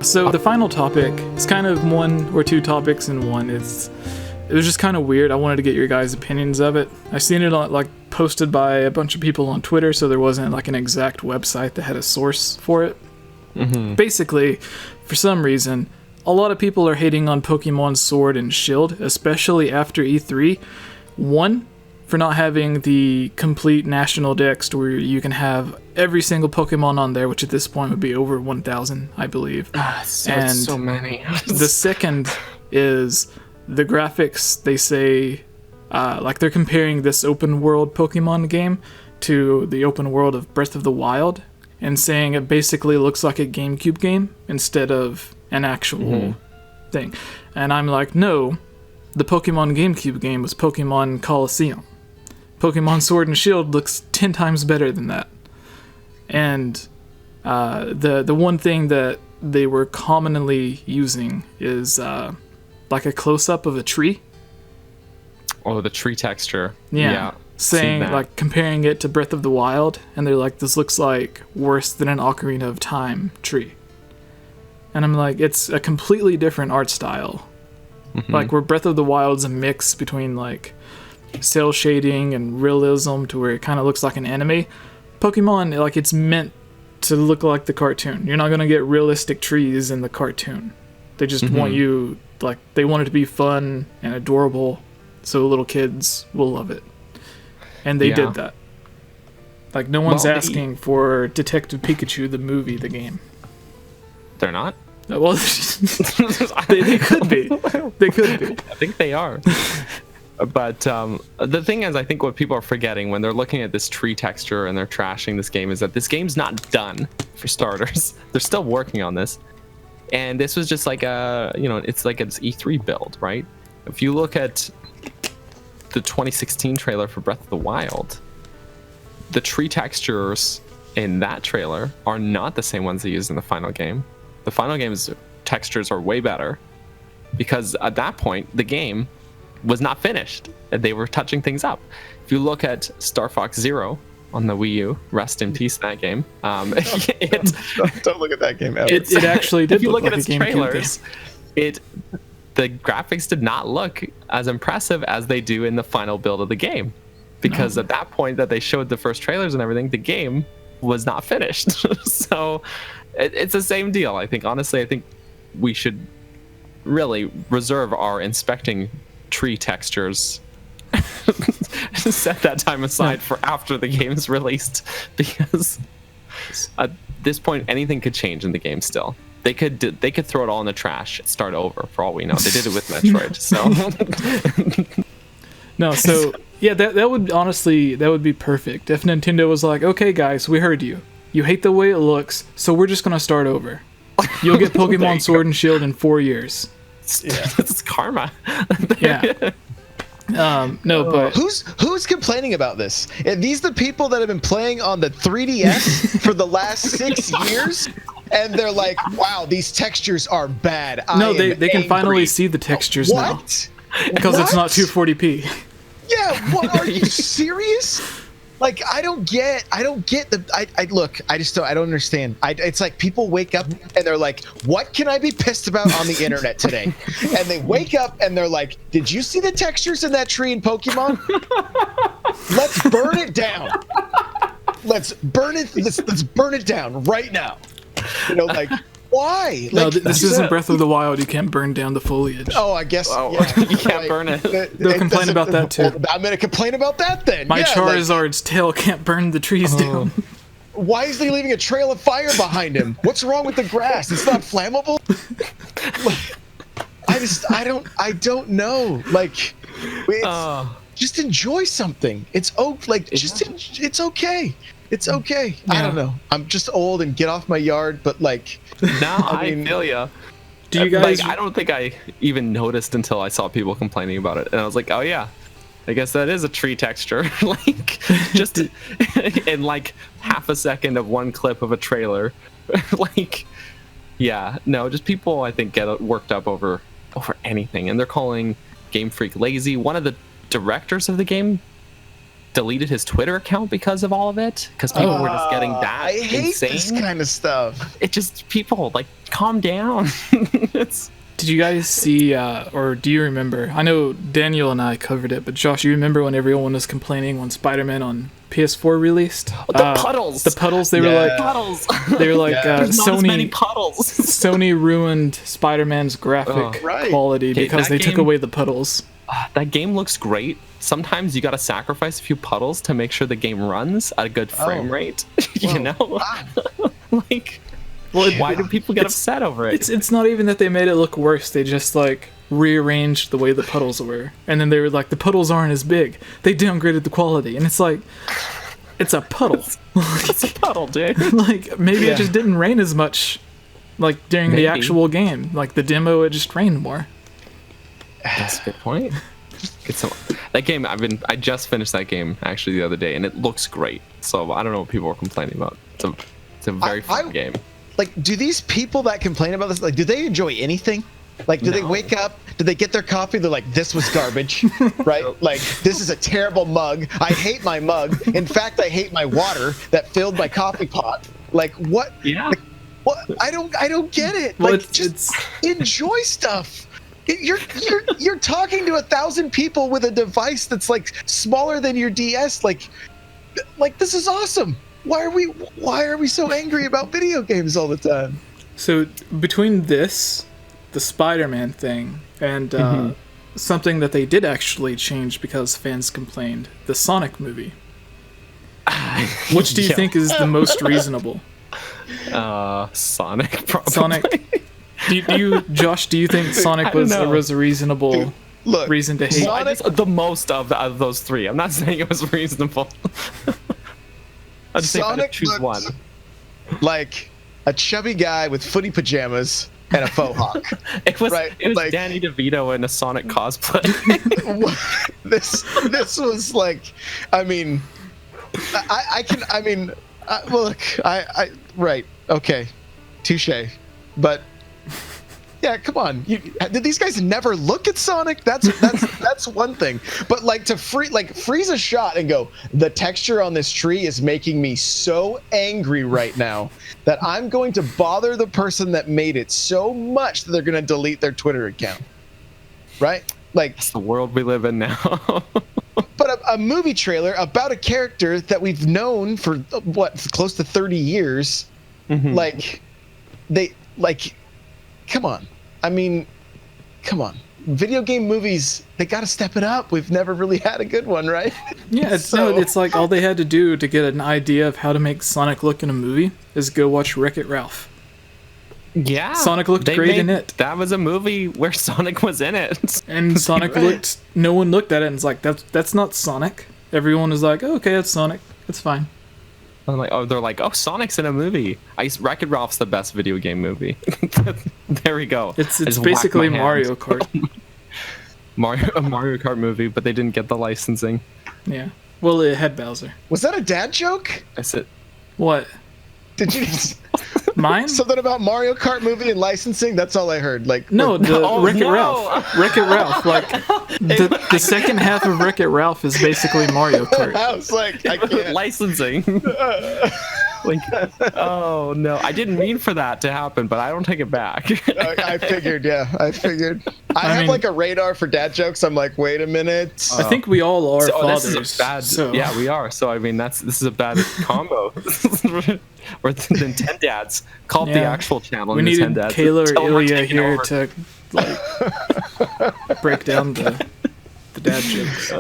So the final topic is kind of one or two topics in one. It was just kind of weird. I wanted to get your guys' opinions of it. I've seen it on, like, posted by a bunch of people on Twitter, so there wasn't like an exact website that had a source for it. Mm-hmm. Basically, for some reason, a lot of people are hating on Pokemon Sword and Shield, especially after E3. One, for not having the complete national dex where you can have every single Pokemon on there, which at this point would be over 1,000, I believe. So many. The second is the graphics. They say, like, they're comparing this open world Pokemon game to the open world of Breath of the Wild, and saying it basically looks like a GameCube game instead of an actual thing. And I'm like, no, the Pokemon GameCube game was Pokemon Colosseum. Pokemon Sword and Shield looks 10 times better than that. And the one thing that they were commonly using is like a close-up of a tree. Oh, the tree texture. Yeah. Saying, like, comparing it to Breath of the Wild, and they're like, this looks like worse than an Ocarina of Time tree. And I'm like, it's a completely different art style. Mm-hmm. Like, where Breath of the Wild's a mix between, like, cell shading and realism to where it kind of looks like an anime. Pokemon, like, it's meant to look like the cartoon. You're not going to get realistic trees in the cartoon. They just want you, like, they want it to be fun and adorable so little kids will love it. And they did that. Like, no one's asking for Detective Pikachu, the movie, the game. They're not? Well, they could be. They could be. I think they are. But the thing is, I think what people are forgetting when they're looking at this tree texture and they're trashing this game is that this game's not done, for starters. They're still working on this. And this was just like it's like its E3 build, right? If you look at the 2016 trailer for Breath of the Wild, the tree textures in that trailer are not the same ones they used in the final game. The final game's textures are way better because at that point the game was not finished and they were touching things up. If you look at Star Fox Zero on the Wii U, rest in peace that game. Don't look at that game ever. It actually did. If you look like at its trailers, the graphics did not look as impressive as they do in the final build of the game, because at that point that they showed the first trailers and everything, the game was not finished. So it's the same deal. I think, honestly, I think we should really reserve our inspecting tree textures set that time aside for after the game's released, because at this point anything could change in the game still. They could throw it all in the trash and start over for all we know. They did it with Metroid. So no, so yeah, that would honestly, that would be perfect if Nintendo was like, okay guys, we heard you. You hate the way it looks, so we're just gonna start over. You'll get Pokemon Sword and Shield in 4 years. Yeah. It's karma. Yeah. No, but who's complaining about this? Are these the people that have been playing on the 3DS for the last 6 years? And they're like, wow, these textures are bad. No, they can finally see the textures now. Because it's not 240p. Yeah, what, are you serious? Like, I don't get the, I don't understand. It's like people wake up and they're like, what can I be pissed about on the internet today? And they wake up and they're like, did you see the textures in that tree in Pokemon? Let's burn it down. Let's burn it down right now. You know, like, why? No, like, this isn't Breath of the Wild. You can't burn down the foliage. Oh, I guess. Oh, yeah. you can't burn it. They'll complain about that too. I'm going to complain about that then. My Charizard's tail can't burn the trees down. Why is he leaving a trail of fire behind him? What's wrong with the grass? It's not flammable? I don't know. Like, just enjoy something. It's okay. It's okay. Yeah. I don't know. I'm just old and get off my yard, but like, no, I feel ya. Do you guys? Like, I don't think I even noticed until I saw people complaining about it, and I was like, oh yeah, I guess that is a tree texture. Like, just in like half a second of one clip of a trailer. Like, yeah, no, just people I think get worked up over anything, and they're calling Game Freak lazy. One of the directors of the game deleted his Twitter account because of all of it, because people were just getting that I hate insane. this kind of stuff. It just, people, like, calm down. Did you guys see, or do you remember? I know Daniel and I covered it, but Josh, you remember when everyone was complaining when SpiderMan on PS4 released? The puddles. The puddles. They were like puddles. They were like There's not as many Sony. puddles. Sony ruined Spider-Man's graphic Right. quality Okay, because that they took game- away the puddles. That game looks great. Sometimes you gotta sacrifice a few puddles to make sure the game runs at a good frame rate. You know, like, why do people get upset over it? It's not even that they made it look worse. They just like rearranged the way the puddles were, and then they were like, the puddles aren't as big. They downgraded the quality, and it's like, it's a puddle. It's a puddle, dude. Like maybe it just didn't rain as much, like during the actual game. Like the demo, it just rained more. That's a good point. That game, I just finished that game actually the other day, and it looks great. So I don't know what people are complaining about. It's a very fun game. Like, do these people that complain about this, like, do they enjoy anything? Like, do they wake up? Do they get their coffee? They're like, this was garbage, right? Like, this is a terrible mug. I hate my mug. In fact, I hate my water that filled my coffee pot. Like, what? Yeah. Like, what? I don't get it. Well, Like, just enjoy stuff. You're talking to 1,000 people with a device that's like smaller than your DS. Like this is awesome. Why are we so angry about video games all the time? So between this, the Spider-Man thing, and something that they did actually change because fans complained, the Sonic movie. Which do you think is the most reasonable? Sonic, probably. Sonic. Do you, Josh? Do you think Sonic was a reasonable reason to hate? Sonic, the most of those three. I'm not saying it was reasonable. I'd say if I had to choose one. Like a chubby guy with footy pajamas and a faux hawk. It was like, Danny DeVito in a Sonic cosplay. this was like, I mean, look, right, okay, touche, but. Yeah, come on. Did these guys never look at Sonic? That's one thing. But like to freeze a shot and go, the texture on this tree is making me so angry right now that I'm going to bother the person that made it so much that they're going to delete their Twitter account. Right? Like, it's the world we live in now. But a movie trailer about a character that we've known for close to 30 years, come on. I mean, come on. Video game movies, they got to step it up. We've never really had a good one, right? Yeah, it's like all they had to do to get an idea of how to make Sonic look in a movie is go watch Wreck-It Ralph. Yeah. Sonic looked great in it. That was a movie where Sonic was in it. And Sonic no one looked at it and was like, that's not Sonic. Everyone was like, oh, okay, that's Sonic. It's fine. I'm like, they're like, Sonic's in a movie. Wreck-It Ralph's the best video game movie. There we go. It's basically Mario Kart. A Mario Kart movie, but they didn't get the licensing. Yeah. Well, it had Bowser. Was that a dad joke? That's it. What? Did you mine? Something about Mario Kart movie and licensing? That's all I heard. Like Wreck-It Ralph. Wreck-It Ralph. Like the second half of Wreck-It Ralph is basically Mario Kart. I was like, I can't. Licensing. Like, oh no, I didn't mean for that to happen, but I don't take it back. I figured. I have like a radar for dad jokes. I'm like, wait a minute. I think we all are fathers. This is bad. So. Yeah, we are. So I mean, this is a bad combo. Or then 10 dads. Call it the actual channel. We needed Kayla or Ilya here to like break down the dad jokes.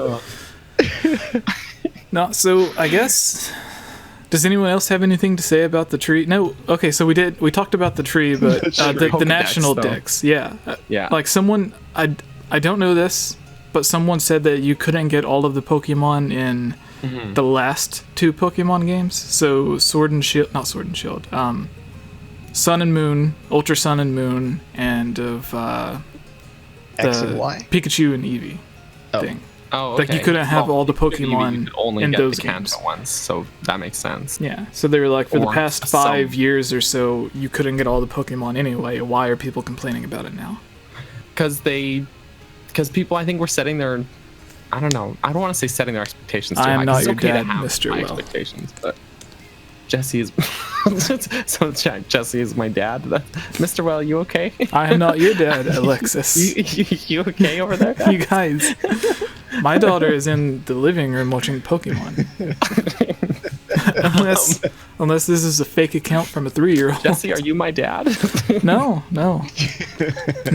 No, so I guess. Does anyone else have anything to say about the tree? No. Okay, so we talked about the tree, but the national decks. Yeah. Yeah. Like someone, I don't know this, but someone said that you couldn't get all of the Pokemon in the last two Pokemon games. So Sun and Moon, Ultra Sun and Moon, and of X and Y? Pikachu and Eevee thing. Oh, okay. Like you couldn't have all the Pokemon in those games. Ones, so that makes sense. Yeah, so they were like, for the past 5 years or so, you couldn't get all the Pokemon anyway. Why are people complaining about it now? Because people, I think, were setting their I don't know. I don't want to say setting their expectations too I high. am not 'cause your it's okay dad, to have Mr. high Well. expectations, but Jesse is so chat. Jesse is my dad. Mr. Well, you okay? I am not your dad, Alexis. You okay over there, guys? You guys, my daughter is in the living room watching Pokemon. unless this is a fake account from a 3-year-old. Jesse, are you my dad? No.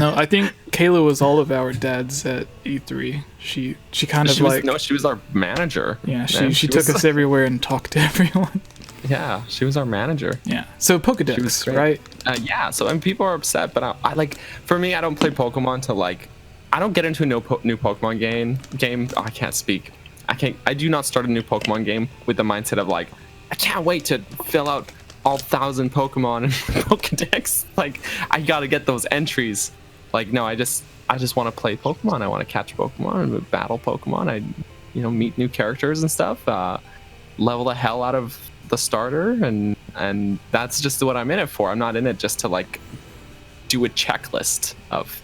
I think Kayla was all of our dads at E3. She kind of she was our manager. Yeah, she took us everywhere and talked to everyone. Yeah, she was our manager. Yeah. So Pokedex, right? Yeah. So and people are upset, but I like. For me, I don't play Pokemon to like. I don't get into a new Pokemon game. Oh, I can't speak. I do not start a new Pokemon game with the mindset of like, I can't wait to fill out all 1,000 Pokemon in Pokedex. Like, I gotta get those entries. Like, no, I just want to play Pokemon. I want to catch Pokemon and battle Pokemon. I, meet new characters and stuff. Level the hell out of the starter, and that's just what I'm in it for. I'm not in it just to like do a checklist of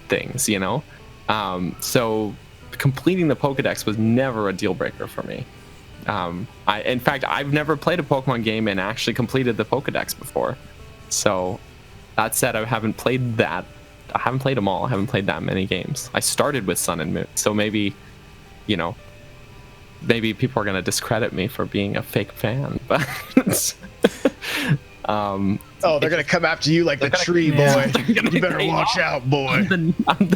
things, so completing the Pokedex was never a deal breaker for me. In fact, I've never played a Pokemon game and actually completed the Pokedex before. So that said, I haven't played them all. I haven't played that many games. I started with Sun and Moon, so maybe people are going to discredit me for being a fake fan, but they're going to come after you like the tree boy. You better watch out, boy. I'm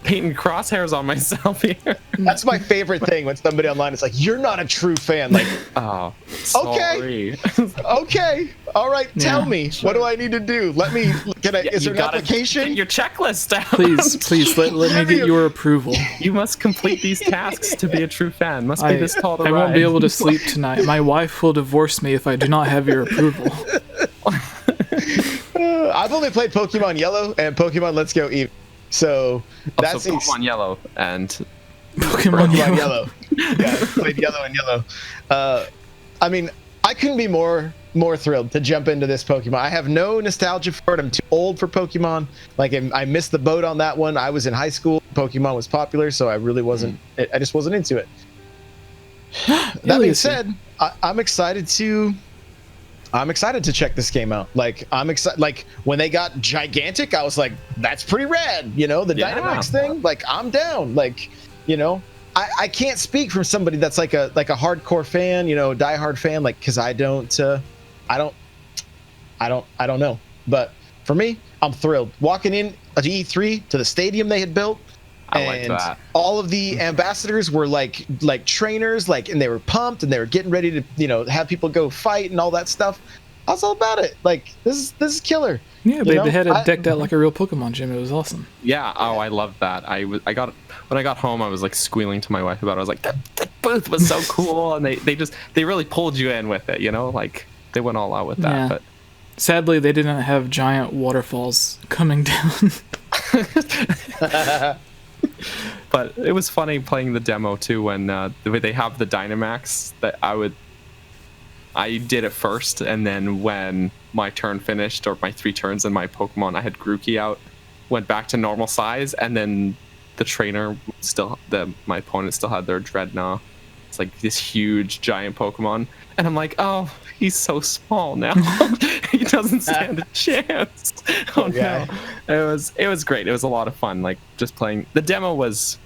painting crosshairs on myself here. That's my favorite thing when somebody online is like, you're not a true fan. Like, oh, sorry. Okay. All right. Tell me. Sure. What do I need to do? Is there an application? Get your checklist out. Please let me get your approval. You must complete these tasks to be a true fan. Must be this called a ride. I won't be able to sleep tonight. My wife will divorce me if I do not have your approval. I've only played Pokemon Yellow and Pokemon Let's Go Eevee. So that's Pokemon Yellow and Pokemon Yellow. Yeah, I played Yellow and Yellow. I mean, I couldn't be more thrilled to jump into this Pokemon. I have no nostalgia for it. I'm too old for Pokemon. Like, I missed the boat on that one. I was in high school. Pokemon was popular, so I really wasn't. I just wasn't into it. That being said, I'm excited to check this game out. Like, I'm excited. Like, when they got gigantic, I was like, that's pretty rad. The Dynamax thing. Like, I'm down. Like, I can't speak from somebody that's like a hardcore fan, diehard fan, like, because I don't know. But for me, I'm thrilled walking in at E3 to the stadium they had built. I like that. All of the ambassadors were like trainers, and they were pumped and they were getting ready to, have people go fight and all that stuff. I was all about it. Like, this is killer. Yeah, they had it decked out like a real Pokemon gym. It was awesome. Yeah. Oh, I love that. When I got home, I was like squealing to my wife about it. I was like, that booth was so cool, and they really pulled you in with it. Like they went all out with that. Yeah. But sadly, they didn't have giant waterfalls coming down. But it was funny playing the demo too when they have the Dynamax that I did it first, and then when my turn finished, or my 3 turns and my Pokemon, I had Grookey out, went back to normal size, and then the trainer my opponent still had their Dreadnought. It's like this huge giant Pokemon, and I'm like, oh, he's so small now. He doesn't stand a chance. Oh no. It was great. It was a lot of fun. Like, just playing. The demo was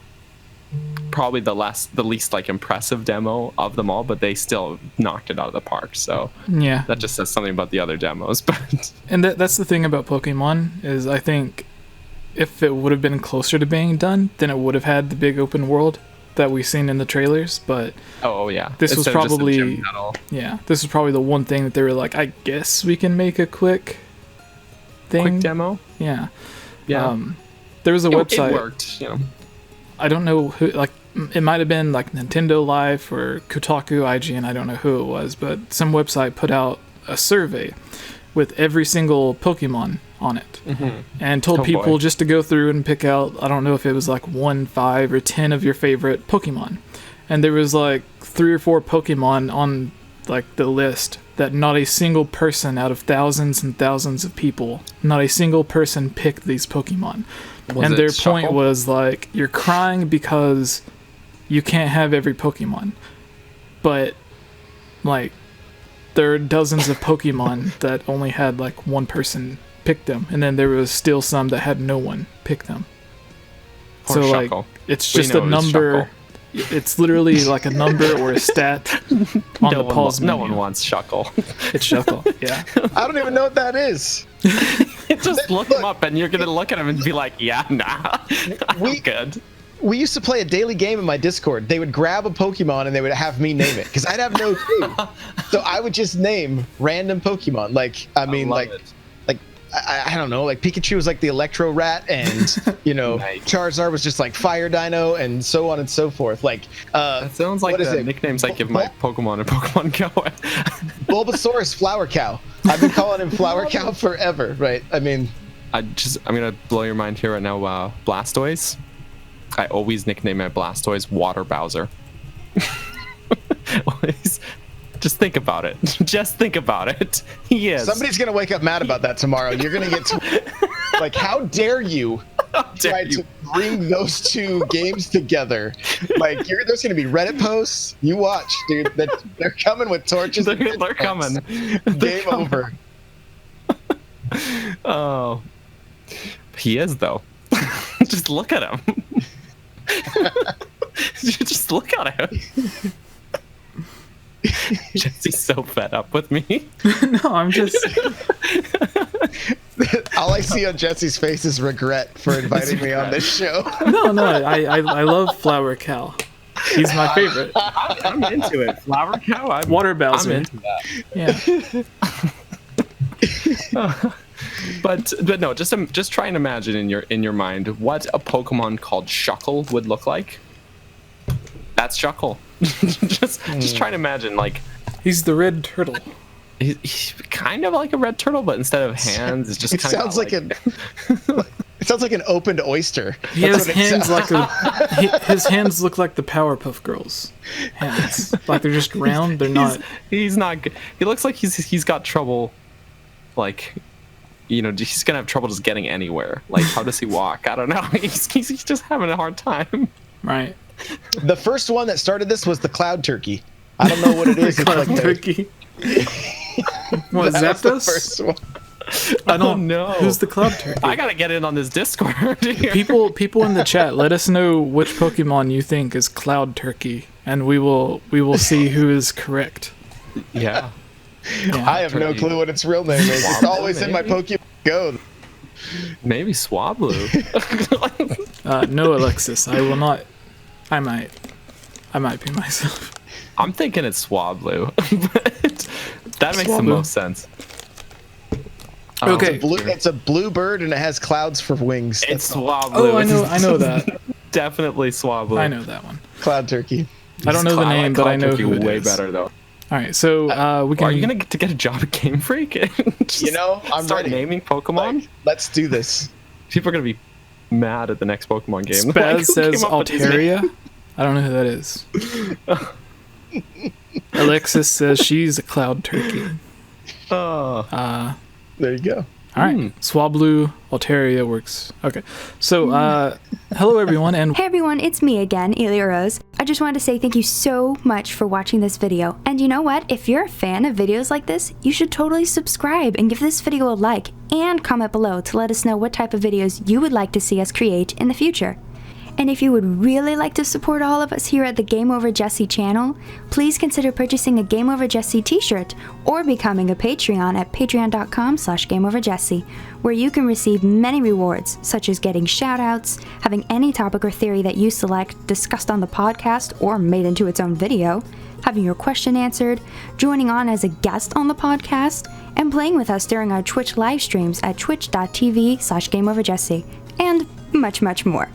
probably the least like impressive demo of them all, but they still knocked it out of the park. So yeah, that just says something about the other demos. But that's the thing about Pokemon is, I think if it would have been closer to being done, then it would have had the big open world that we've seen in the trailers. But this was probably the one thing that they were like, I guess we can make a quick demo. Yeah. There was a website. It worked. I don't know who, like, it might have been like Nintendo Life or Kotaku, IGN, I don't know who it was, but some website put out a survey with every single Pokemon on it, and told people just to go through and pick out, I don't know if it was like 1, 5, or 10 of your favorite Pokemon. And there was like 3 or 4 Pokemon on like the list that not a single person out of thousands and thousands of people, not a single person picked these Pokemon. And their point was like, you're crying because you can't have every Pokemon. But, like, there are dozens of Pokemon that only had, like, one person pick them. And then there was still some that had no one pick them. Or so, Shuckle. like, it's just a number. It's literally like a number or a stat on the pause menu. No one wants Shuckle. It's Shuckle, yeah. I don't even know what that is. Just look him up, and you're gonna look at him and be like, "Yeah, nah, I'm good." We used to play a daily game in my Discord. They would grab a Pokemon and they would have me name it because I'd have no clue. So I would just name random Pokemon. Like, I mean, like, I don't know, like Pikachu was like the Electro Rat, and you know, nice. Charizard was just like Fire Dino, and so on and so forth. Like, that sounds like the nicknames I give my Pokemon in Pokemon Go. Bulbasaurus, Flower Cow. I've been calling him Flower Cow forever, right? I mean, I'm gonna blow your mind here right now. Blastoise. I always nickname my Blastoise Water Bowser. Always. Just think about it. Just think about it. He is. Somebody's gonna wake up mad about that tomorrow. You're gonna get like, how dare you try to bring those two games together? Like, there's gonna be Reddit posts. You watch, dude. They're coming with torches. They're coming. Game over. Oh, he is though. Just look at him. Just look at him. Jesse's so fed up with me. No, I'm just... All I see on Jesse's face is regret for inviting me on this show. No, I love Flower Cow. He's my favorite. I'm into it. Flower Cow? Water Bowser. I'm into that. Yeah. But no, just try and imagine in your mind what a Pokemon called Shuckle would look like. That's Shuckle. just try and imagine, like, he's the red turtle. He's kind of like a red turtle, but instead of hands, it's just kind of like it sounds like an opened oyster. He has hands like his hands look like the Powerpuff Girls hands. Like they're just round. They're not. He's not good. He looks like he's got trouble. Like, you know, he's gonna have trouble just getting anywhere. Like, how does he walk? I don't know. He's just having a hard time. Right. The first one that started this was the Cloud Turkey. I don't know what it is. Cloud Turkey. What, Zapdos? The first one. I don't know. Who's the Cloud Turkey? I gotta get in on this Discord. People in the chat, let us know which Pokemon you think is Cloud Turkey, and we will see who is correct. Yeah. I have no clue what its real name is. It's always in my Pokemon Go. Maybe Swablu. No, Alexis. I will not. I might be myself. I'm thinking it's Swablu, but that makes the most sense. Okay. It's a blue bird and it has clouds for wings. It's Swablu. Oh, I know that. Definitely Swablu. I know that one. Cloud Turkey. I don't know the name, but I know who it way is. better though. All right, so we can. Are you gonna get a job at Game Freak? You know, I'm start ready. naming Pokemon. Like, let's do this. People are gonna be mad at the next Pokemon game. Spaz like, says Altaria. I don't know who that is. Alexis says she's a Cloud Turkey. There you go. All right, Swablu, Altaria works. Okay, so hello everyone, and hey everyone, it's me again, Elia Rose. I just wanted to say thank you so much for watching this video. And you know what? If you're a fan of videos like this, you should totally subscribe and give this video a like and comment below to let us know what type of videos you would like to see us create in the future. And if you would really like to support all of us here at the GameOverJesse channel, please consider purchasing a GameOverJesse t-shirt or becoming a Patreon at patreon.com/GameOverJesse, where you can receive many rewards, such as getting shoutouts, having any topic or theory that you select discussed on the podcast or made into its own video, having your question answered, joining on as a guest on the podcast, and playing with us during our Twitch live streams at twitch.tv/GameOverJesse, and much, much more.